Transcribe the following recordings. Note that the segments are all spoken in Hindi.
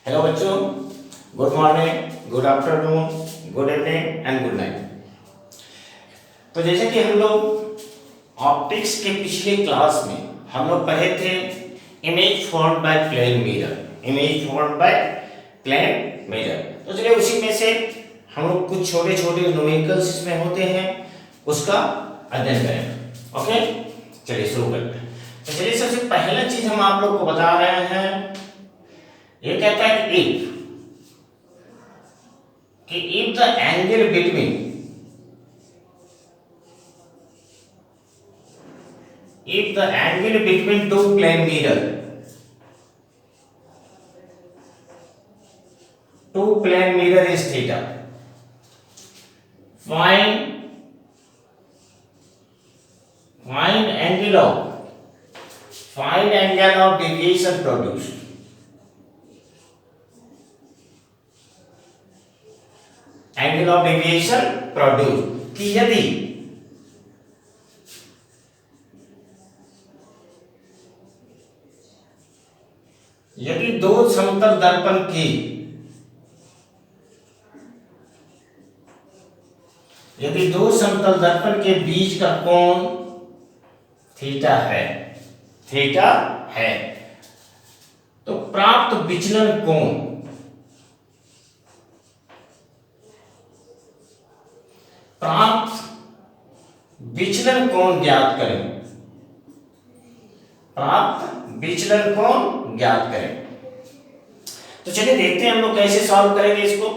हेलो बच्चों, good morning, good afternoon, good evening and good night. तो जैसे कि हम लोग ऑप्टिक्स के पिछले क्लास में हम लोग पढ़े थे image formed by plane mirror, image formed by plane mirror. तो चलिए उसी में से हम लोग कुछ छोटे छोटे न्यूमेरिकल्स इसमें होते हैं उसका अध्ययन करेंगे। ओके, चलिए शुरू करते हैं। तो चलिए सबसे पहला चीज हम आप लोग को बता रहे हैं, ये कहता है कि if the angle between two plane mirror is theta, find angle of deviation produced। Angle of deviation produce कि यदि दो समतल दर्पण के बीच का कोण थीटा है तो प्राप्त विचलन कोण ज्ञात करें। तो चलिए देखते हैं हम लोग कैसे सॉल्व करेंगे इसको।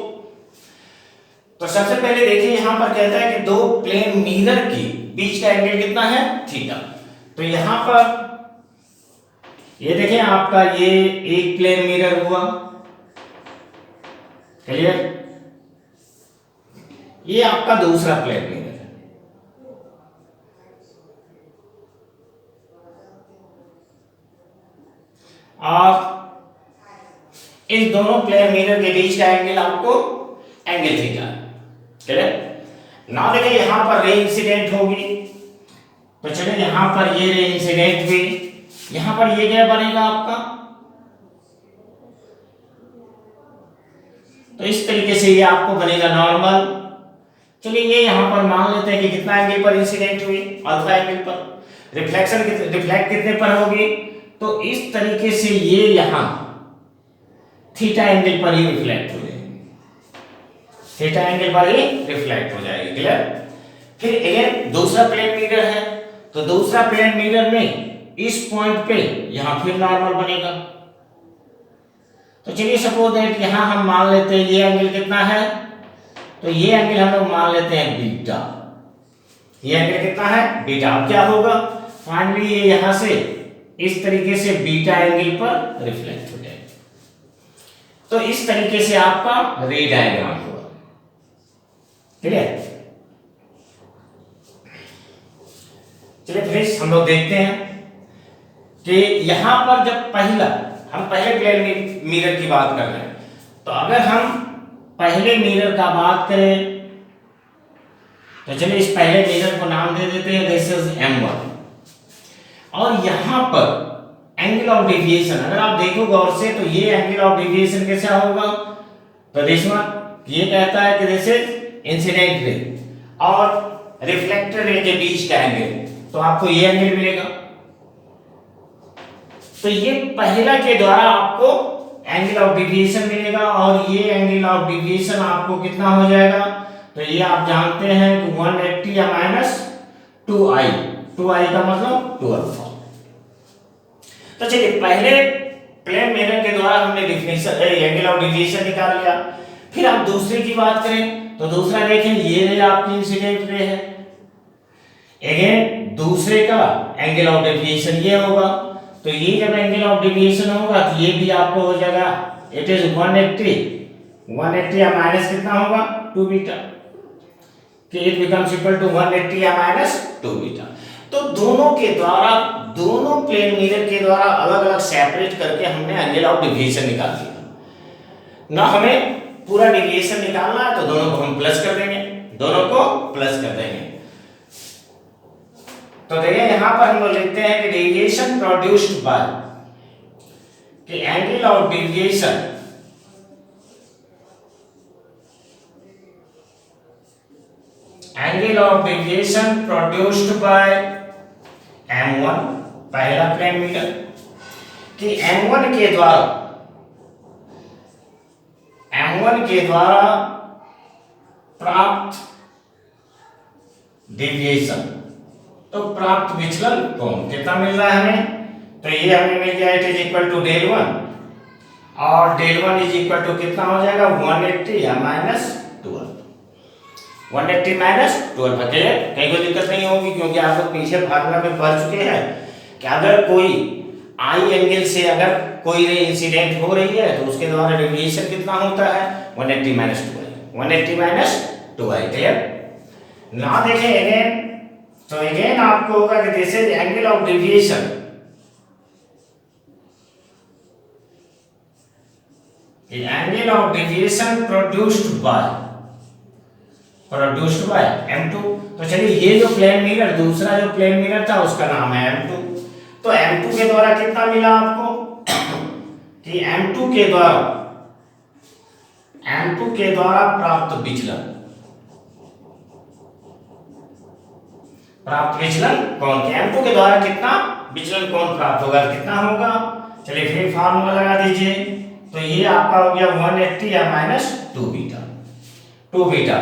तो सबसे पहले देखिए यहां पर कहता है कि दो प्लेन मिरर की बीच का एंगल कितना है, थीटा। तो यहां पर ये देखें, आपका ये एक प्लेन मिरर हुआ, क्लियर। ये आपका दूसरा प्लेन मिरर है। और इस दोनों प्लेन मिरर के बीच का एंगल आपको एंगल थीटा है, क्लियर। ना देखिए यहां पर रे इंसिडेंट होगी, तो चलिए यहां पर ये रे इंसिडेंट हुई, यहां पर ये क्या बनेगा आपका, तो इस तरीके से ये आपको बनेगा नॉर्मल। चलिए ये यहां पर मान लेते हैं कि कितना एंगल पर इंसिडेंट हुई, अल्फा एंगल पर। रिफ्लेक्ट कितने पर होगी, तो इस तरीके से ये यहां थीटा एंगल पर ही रिफ्लेक्ट हो जाएगी, क्लियर। फिर अगेन दूसरा प्लेन मिरर है, तो दूसरा प्लेन मिरर में इस पॉइंट पे यहां फिर नॉर्मल बनेगा। तो चलिए सपोज दैट यहां हम मान लेते हैं ये एंगल कितना है, तो ये एंगल हम लोग मान लेते हैं बीटा। ये एंगल कितना है, बीटा। अब क्या होगा, फाइनली ये यहां से इस तरीके से बीटा एंगल पर रिफ्लेक्ट हो जाएगा। तो इस तरीके से आपका रे डायग्राम होगा, क्लियर। चलिए फ्रेंड्स हम लोग देखते हैं कि यहां पर जब हम पहले प्लेन मिरर की बात कर रहे हैं, तो अगर हम पहले मिरर का बात करें तो चलिए इस पहले मिरर को नाम दे देते हैं दिस इज M1। और यहां पर एंगल ऑफ डेविएशन अगर आप देखो गौर से, तो ये एंगल ऑफ डेविएशन कैसा होगा, तो दिस वन, ये कहता है कि दिस इज इंसिडेंट रे और रिफ्लेक्टेड रे के बीच का एंगल, तो आपको ये एंगल मिलेगा। तो ये पहला के द्वारा आपको एंगल ऑफ डेविएशन मिलेगा, और ये एंगल ऑफ डेविएशन आपको कितना हो जाएगा, तो ये आप जानते हैं कि 180 या माइनस 2i का मतलब 2 अल्फा। तो चलिए पहले प्लेन मिरर के द्वारा हमने एंगल ऑफ डेविएशन निकाल लिया। फिर आप दूसरे की बात करें तो दूसरा देखें, ये रे आपकी इंसिडेंट रे है। अगेन दूसरे का एंगल ऑफ डेविएशन ये होगा, तो ये जब एंगल ऑफ डेविएशन होगा तो ये भी आपको हो जाएगा, इट इज 180 या माइनस कितना होगा 2 बीटा, कि इट बिकम्स इक्वल टू 180 या माइनस 2 बीटा। तो दोनों प्लेन मिरर के द्वारा अलग अलग सेपरेट करके हमने एंगल ऑफ डेविएशन निकाल दिया। ना हमें पूरा डेविएशन निकालना है, तो दोनों को हम प्लस कर देंगे, तो देखिए यहां पर हम लोग लिखते हैं कि डेविएशन प्रोड्यूस्ड बाय, कि angle of deviation angle of deviation produced by M1 पहला प्लेन मिरर कि M1 के द्वारा प्राप्त डेविएशन, तो प्राप्त विचलन कोण कितना मिल रहा है हमें, तो ये हमें मिल गया it is equal to del one, और del one is equal to कितना हो जाएगा 180 या -12, 180 -12। कहीं कोई दिक्कत नहीं होगी क्योंकि आप लोग पीछे फार्मूला में पढ़ चुके हैं कि अगर कोई आई एंगल से अगर कोई रे इंसिडेंट हो रही है तो उसके द्वारा रेडिएशन कितना होता है 180 -12, 180 -12। क्लियर ना, देखें अगेन, तो अगेन आपको होगा कि this is angle of deviation, angle of deviation produced by M2। तो चलिए ये जो प्लेन मिरर, दूसरा जो प्लेन मिरर था उसका नाम है M2, तो M2 के द्वारा कितना मिला आपको कि M2 के द्वारा प्राप्त विचलन कौन, M2 के द्वारा कितना विचलन कौन प्राप्त होगा, कितना होगा, चलिए फिर फार्मूला लगा दीजिए, तो ये आपका हो गया 180 या -2 बीटा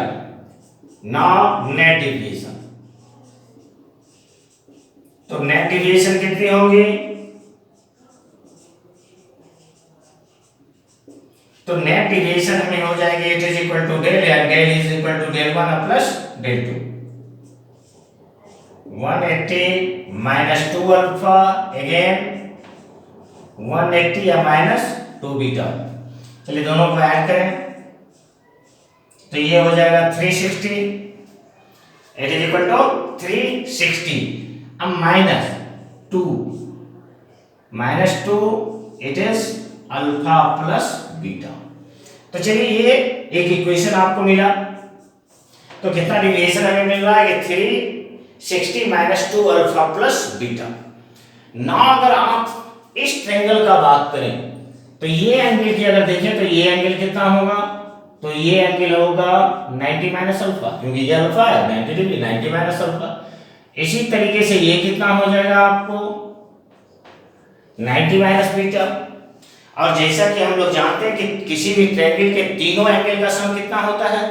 ना नेट डेविएशन, तो नेट डेविएशन कितनी होगी, तो नेट डेविएशन हमें हो जाएगी it is equal to del, या del is equal to del one plus del two, 180 -2 alpha again 180 या -2 बीटा। चलिए दोनों को ऐड करें तो ये हो जाएगा 360, इट इज इक्वल टू 360, अब -2 it is alpha plus beta. तो चलिए ये एक इक्वेशन आपको मिला, तो कितना डेविएशन हमें मिल रहा है कि 360 -2 अल्फा प्लस बीटा ना। अगर आप इस ट्रायंगल का बात करें तो ये एंगल की अगर देखें तो ये एंगल कितना होगा, तो ये एंगल होगा 90 अल्फा, क्योंकि ये अल्फा है 90 डिग्री, 90 अल्फा। इसी तरीके से ये कितना हो जाएगा आपको 90 बीटा। और जैसा कि हम लोग जानते हैं कि किसी भी ट्रायंगल के तीनों एंगल का सम कितना होता है,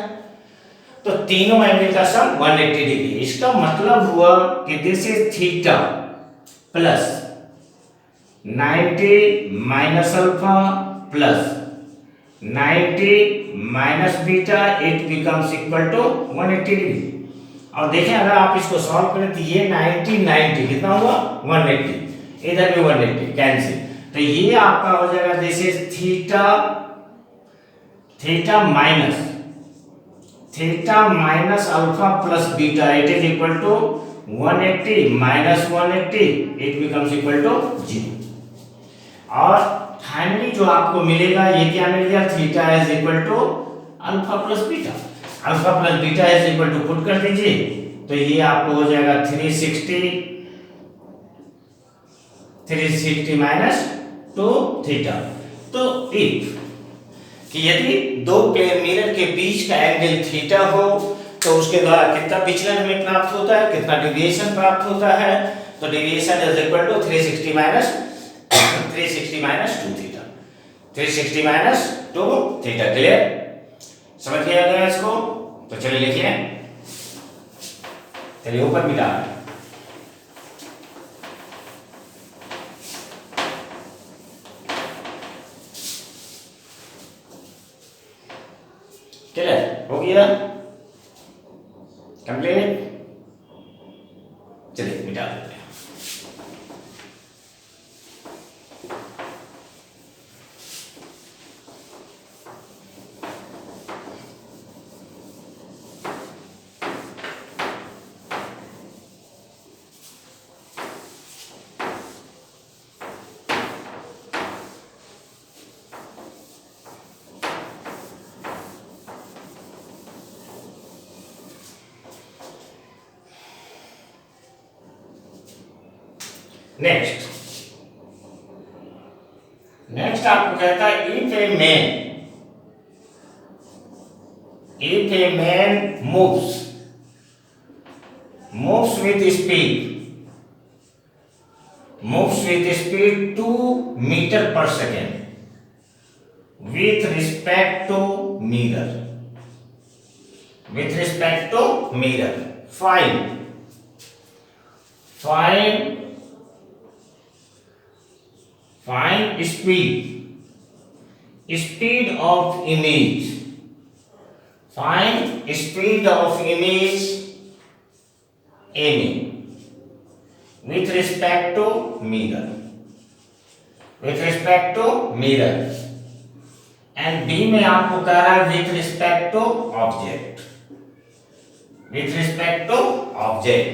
तो तीनों एंगल का सम 180 डिग्री। इसका मतलब हुआ कि this is theta plus 90 alpha plus 90 beta, it becomes equal to 180 degree. और देखें अगर आप इसको सॉल्व करें तो ये 90 कितना हुआ 180, इधर भी 180 कैंसिल, तो ये आपका हो जाएगा this is theta minus alpha plus beta, it is equal to 180 -180, it becomes equal to 0। और फाइनली जो आपको मिलेगा ये क्या मिल गया, theta is equal to alpha plus beta, alpha plus beta is equal to put कर दीजिए, तो ये आपको हो जाएगा 360 माइनस 2 थीटा। तो इफ कि यदि दो प्लेन मिरर के बीच का एंगल थीटा हो तो उसके द्वारा कितना विचलन हमें प्राप्त होता है, कितना डेविएशन प्राप्त होता है, तो deviation is equal to 360 minus 2 theta, 360 minus 2 theta. Clear, समझ गया इसको, तो चलिए लिखिए, चलिए ऊपर मिला क्लियर हो गया, कंप्लीट। चलिए मिटा देते हैं। नेक्स्ट आपको कहता है if a man moves moves with speed 2 meter per second with respect to mirror. Find speed of image. Find speed of image AB with respect to mirror. And B में आपको कह रहा है विथ रिस्पेक्ट टू ऑब्जेक्ट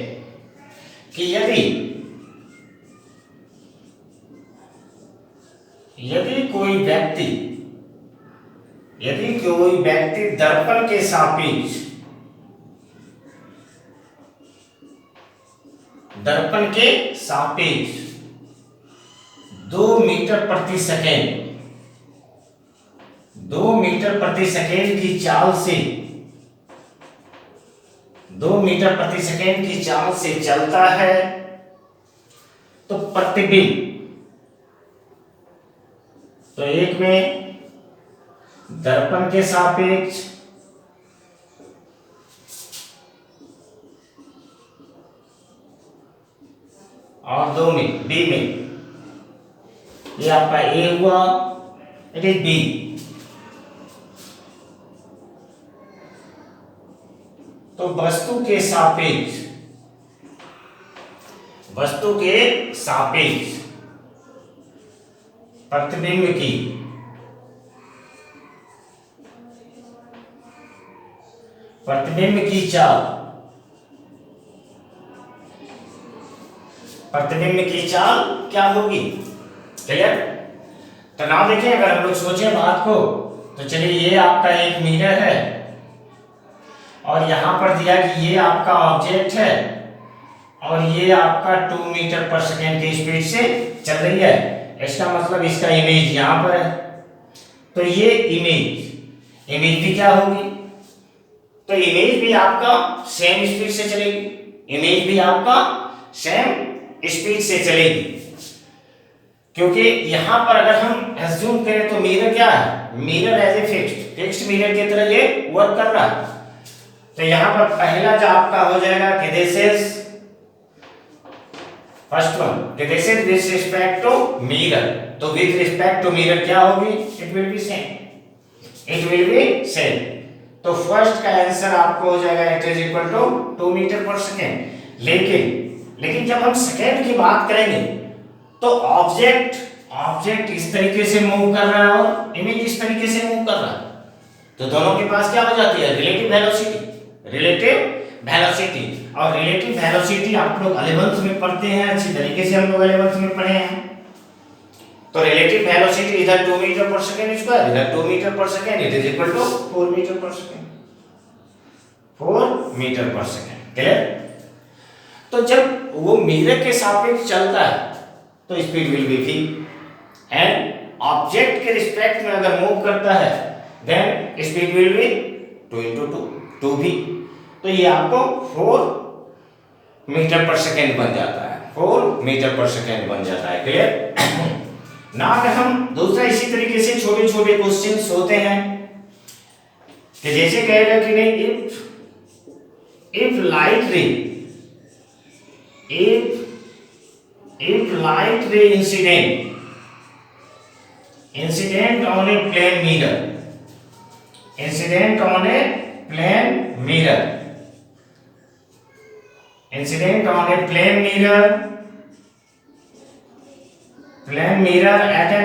कि यदि कोई व्यक्ति दर्पण के सापेक्ष 2 मीटर प्रति सेकेंड की चाल से चलता है तो प्रतिबिंब तो एक में दर्पण के सापेक्ष और 2 में बी में, ये आपका ए हुआ, इट इज बी। तो वस्तु के सापेक्ष प्रतिबिंब की चाल क्या होगी? क्लियर? तो ना देखिए, अगर हम लोग सोचें बात को तो चलिए ये आपका एक मिरर है और यहां पर दिया कि ये आपका ऑब्जेक्ट है और ये आपका 2 मीटर पर सेकेंड की स्पीड से चल रही है। इसका मतलब इसका इमेज यहां पर है, तो ये इमेज भी क्या होगी? तो इमेज भी आपका सेम स्पीड से चलेगी, क्योंकि यहां पर अगर हम एज्यूम करें तो मिरर क्या है? Mirror as a fixed mirror की तरह ये वर्क कर रहा है। तो यहां पर पहला जो आपका हो जाएगा कि दिस इज फर्स्ट वन, कि this is with respect to mirror. तो विद रिस्पेक्ट टू मिरर क्या होगी? It will be same. तो फर्स्ट का आंसर आपको हो जाएगा it is equal to 2 metre per second. लेकिन जब हम सेकेंड की बात करेंगे तो ऑब्जेक्ट इस तरीके से मूव कर रहा है और इमेज इस तरीके से मूव कर रहा है, तो दोनों के पास क्या हो जाती है? Relative velocity. और रिलेटिव वेलोसिटी आप लोग 11th में पढ़ते हैं, अच्छी तरीके से हम लोग 11th में पढ़े हैं। तो रिलेटिव वेलोसिटी इधर 2 मीटर पर सेकेंड स्क्वायर, इधर 2 metre per second, it is equal to 4 metre per second. Clear? तो जब वो मिरर के सापेक्ष चलता है तो speed will be v, and object के रिस्पेक्ट में अगर मूव करता है then speed will be 2 into 2v। तो ये आपको 4 मीटर पर सेकेंड बन जाता है, क्लियर? ना अगर हम दूसरा इसी तरीके से छोटे क्वेश्चंस होते हैं कि जैसे कहेगा कि नहीं, if light ray incident on a plane mirror, at an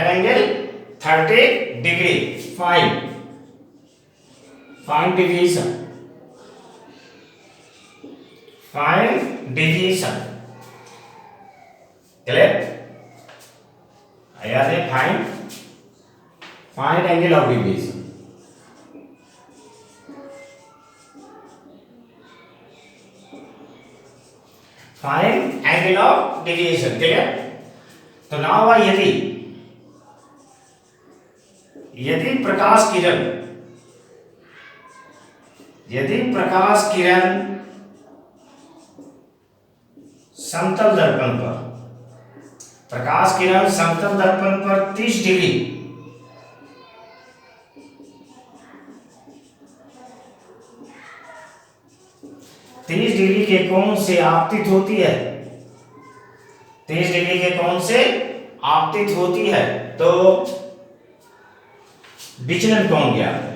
angle 30 degree, find deviation, clear? याद है, find angle of deviation। Clear? तो ना हुआ यदि प्रकाश किरण यदि प्रकाश किरण समतल दर्पण पर, प्रकाश किरण समतल दर्पण पर 30 डिग्री के कोण से आपतित होती है, 30 डिग्री के कोण से आपतित होती है, तो विचलन कोण ज्ञात है।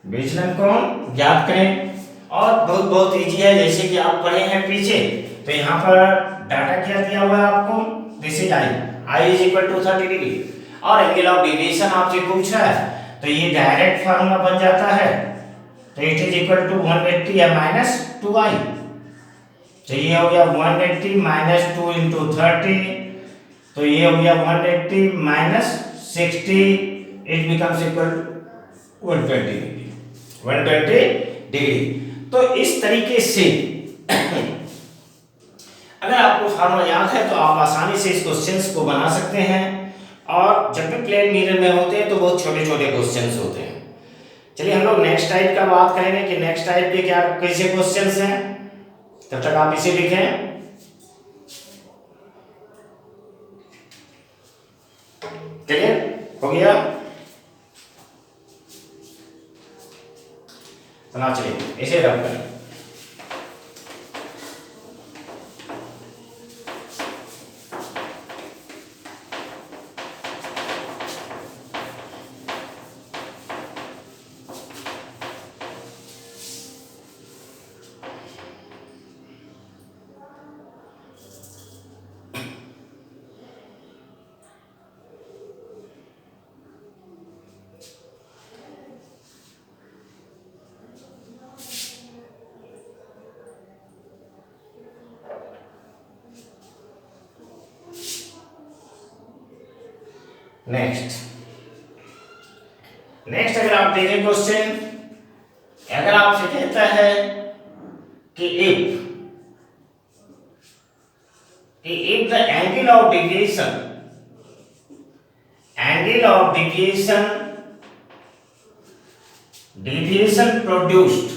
विचलन कोण ज्ञात करें, और बहुत बहुत इजी है, जैसे कि आप पढ़े हैं पीछे, तो यहाँ पर डाटा क्या दिया हुआ है आपको, this is I is equal to 30 degree, और एंगल ऑफ डेविएशन आपसे पूछ रहा है, तो ये डायरेक्ट फार्मूला बन जाता है, तो इट इज इक्वल टू 180 या माइनस 2i, तो ये हो गया 180 माइनस 2 इंटू 30, तो ये हो गया 180 minus 60, it becomes equal 120 degree, 120 degree. तो इस तरीके से अगर आपको फार्मूला याद है तो आप आसानी से इस क्वेश्चंस को बना सकते हैं, और जब भी प्लेन मिरर में होते हैं तो बहुत छोटे छोटे क्वेश्चंस होते हैं। चलिए हम लोग नेक्स्ट टाइप का बात करेंगे कि नेक्स्ट टाइप के क्या कैसे क्वेश्चंस हैं, तब तक आप इसे लिखें। क्लियर हो गया? चला चलिए इसे रब करें। नेक्स्ट अगर आप देखें क्वेश्चन, अगर आपसे कहता है कि if the angle of deviation produced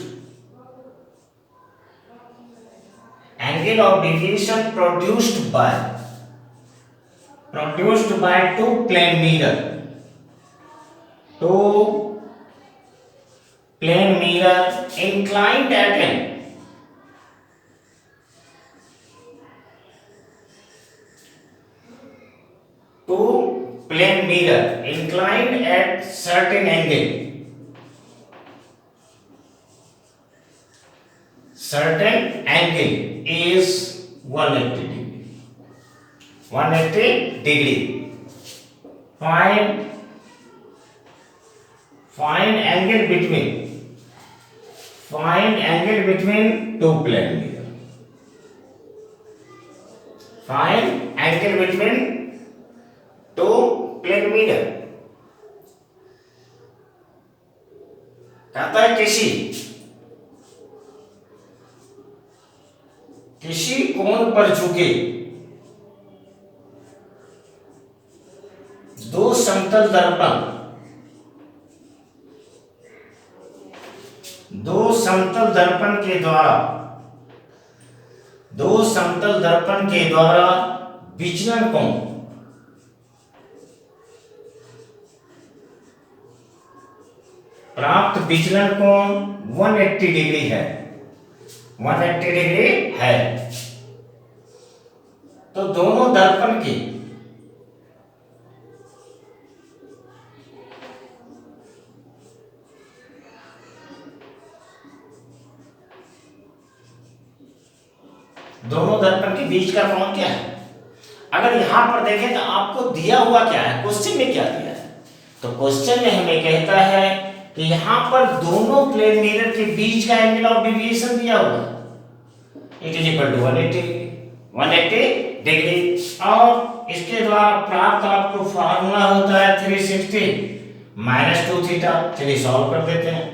by two plane mirror inclined at an certain angle is 180 degree. Find angle between two plane mirror. Find angle between two plane mirror. कहता है किसी कोण पर झुके दो समतल दर्पण के द्वारा विचलन कोण प्राप्त विचलन कोण 180 डिग्री है, 180 डिग्री है। तो दोनों दर्पण की के बीच का कोण क्या है? अगर यहां पर देखें तो आपको दिया हुआ क्या है, क्वेश्चन में क्या दिया है? तो क्वेश्चन में हमें कहता है कि यहां पर दोनों प्लेन मिरर के बीच का एंगल ऑफ डेविएशन दिया हुआ है, it is equal to 180 degree, और इसके द्वारा प्राप्त आपको फार्मूला होता है 360 माइनस 2 थीटा। चलिए सॉल्व कर देते हैं।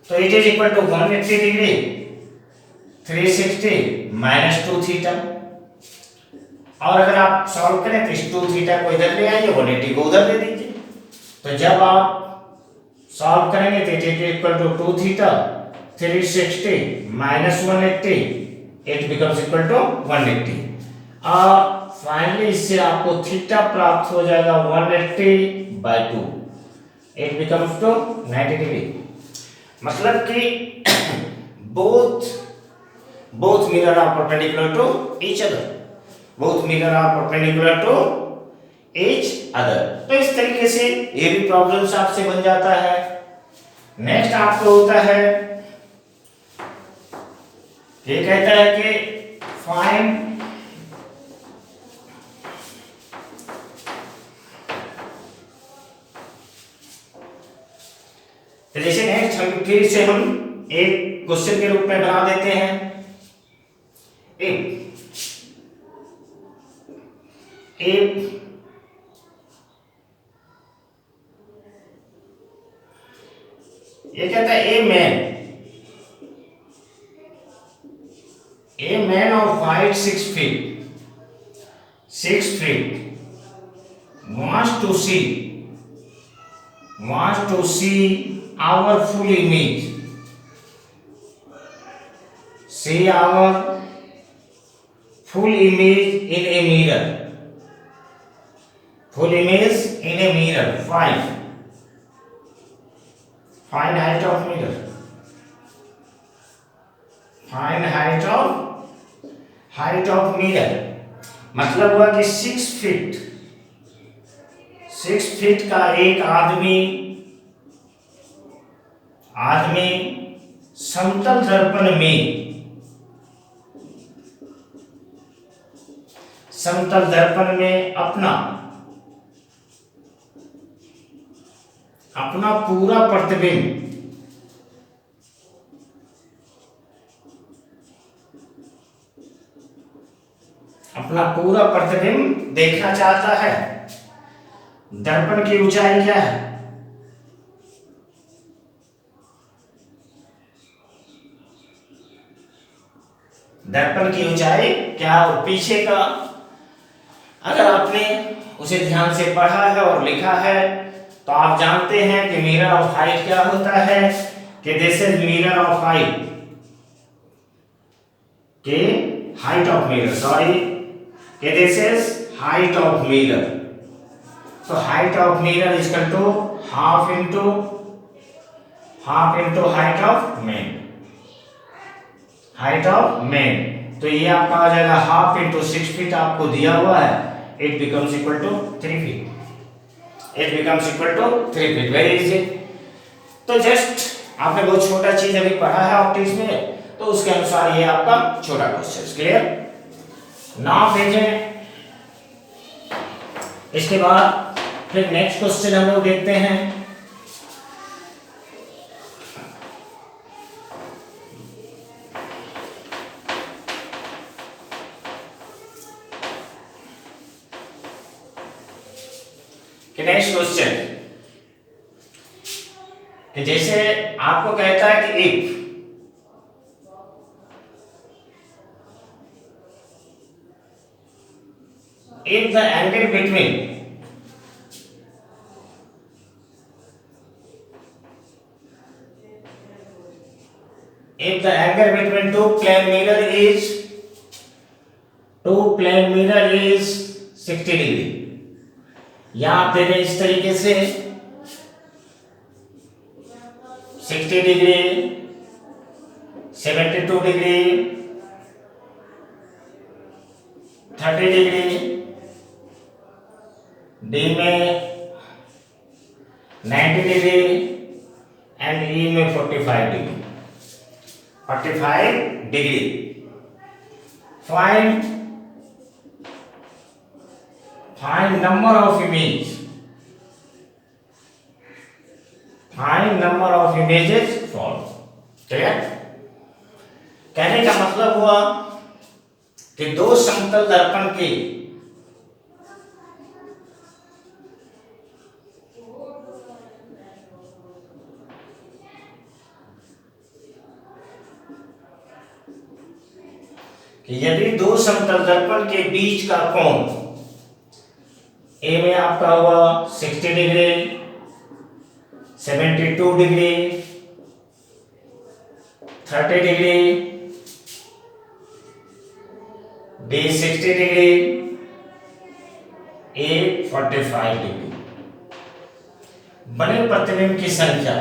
तो it is equal to 180 degree 360 minus 2 theta, और अगर आप सॉल्व करें तो इस 2 थीटा को इधर ले आइए, 180 को उधर दे दीजिए, तो जब आप सॉल्व करेंगे तो theta equal to 2 theta 360 minus 180 it becomes equal to 180 और फाइनली इससे आपको थीटा प्राप्त हो जाएगा 180/2 इट बिकम्स टू 90 डिग्री। मतलब कि both mirror are perpendicular to each other, both mirror are perpendicular to each other। तो इस तरीके से ये भी प्रॉब्लम्स आपसे बन जाता है। नेक्स्ट आपको होता है, ये कहता है कि फाइंड तो जैसे नेक्स्ट हम फिर से हम एक क्वेश्चन के रूप में बना देते हैं। if ये कहता है a man of height 6 feet wants to see our full image, see our full image in a mirror, full image in a mirror, find height of mirror, find height of mirror। मतलब हुआ कि 6 फीट का एक आदमी समतल दर्पण में अपना पूरा प्रतिबिंब देखना चाहता है। दर्पण की ऊंचाई क्या है? दर्पण की ऊंचाई क्या? पीछे का अगर आपने उसे ध्यान से पढ़ा है और लिखा है तो आप जानते हैं कि मिरर ऑफ हाइट क्या होता है, कि this is mirror of height, कि हाइट ऑफ मिरर, सॉरी, कि this is height of mirror. तो height of mirror is equal to half into height of men. तो ये आपका आ जाएगा हाफ इंटू 6 फीट आपको दिया हुआ है, it becomes equal to 3 feet, very easy. तो जस्ट आपने बहुत छोटा चीज अभी पढ़ा है ऑप्टिक्स में, तो उसके अनुसार ये आपका छोटा क्वेश्चन क्लियर। नाउ देखें, इसके बाद फिर नेक्स्ट क्वेश्चन हम लोग देखते हैं। नेक्स्ट क्वेश्चन कि जैसे आपको कहता है कि if the angle between two plane mirror is 60 degree, या आप दे दें इस तरीके से 60 डिग्री, 72 डिग्री, 30 डिग्री, डी में 90 डिग्री एंड ई में 45 degree. Find number of images formed। Clear? कहने का मतलब हुआ कि दो समतल दर्पण की यदि दो समतल दर्पण के बीच का कोण ए में आपका हुआ 60 degree, 72 degree, 30 degree, B 60 degree, A 45 degree. बने प्रतिबिंब की संख्या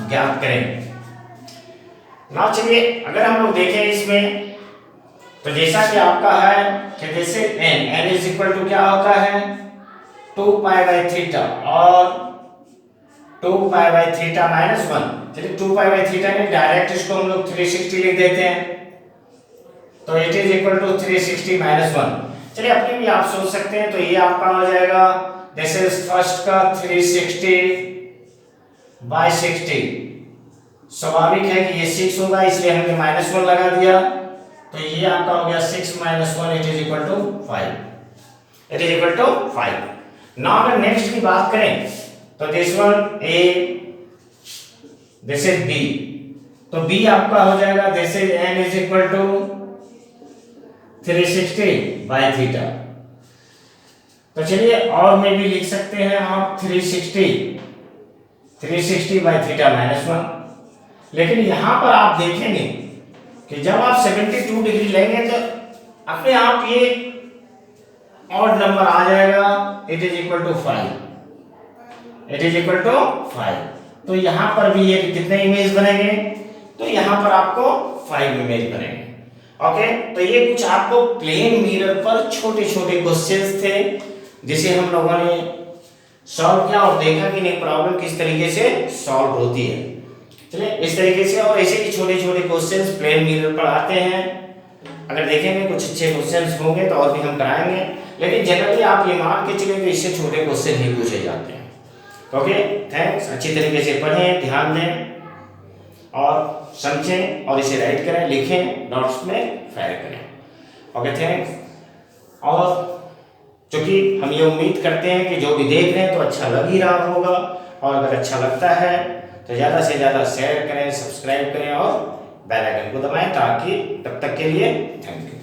ज्ञात करें। ना चलिए अगर हम लोग देखें इसमें, तो जैसा कि आपका है कि जैसे n इज इक्वल टू क्या होता है 2 पाई बाई थीटा और 2 पाई बाई थीटा माइनस 1। चलिए 2 पाई बाई थीटा ने डायरेक्ट इसको हम लोग 360 लिख देते हैं, तो it is equal to 360 minus 1। चलिए अपने भी आप सोच सकते हैं, तो ये आपका हो जाएगा दिस इज फर्स्ट का 360 बाई 60। स्वाभाविक है कि ये 6 होगा, इसलिए हमने माइनस 1 लगा दिया, तो ये आपका हो गया 6 minus 1 it is equal to 5। It is equal to 5। Now अगर नेक्स्ट की बात करें, तो this one A, this is B, तो B आपका हो जाएगा this is n is equal to 360 by theta. तो चलिए और में भी लिख सकते हैं आप 360 बाई थीटा माइनस 1। लेकिन यहां पर आप देखेंगे कि जब आप 72 डिग्री लेंगे तो अपने आप ये ऑड नंबर आ जाएगा, it is equal to 5। It is equal to 5। तो यहां पर भी ये कितने इमेज बनेंगे, तो यहां पर आपको 5 इमेज बनेंगे। ओके, तो ये कुछ आपको प्लेन मिरर पर छोटे छोटे क्वेश्चंस थे जिसे हम लोगों ने सॉल्व किया और देखा कि नहीं प्रॉब्लम किस तरीके से सॉल्व होती है। चलिए इस तरीके से और ऐसे ही छोटे छोटे क्वेश्चंस प्लेन मिरर पर आते हैं। अगर देखेंगे कुछ अच्छे क्वेश्चंस होंगे तो और भी हम कराएंगे, लेकिन जनरली आप ये मान के चलिए कि इससे छोटे क्वेश्चन ही पूछे जाते हैं। Okay, thanks. अच्छी तरीके से पढ़ें, ध्यान दें और समझें और इसे राइट करें, लिखें, नोट्स में फायर करें। Okay, thanks. और क्योंकि हम ये उम्मीद करते हैं कि जो भी देख रहे हैं तो अच्छा लग ही रहा होगा, और अगर अच्छा लगता है तो ज़्यादा से ज़्यादा शेयर करें, सब्सक्राइब करें और बेल आइकन को दबाएं, ताकि तब तक के लिए थैंक यू।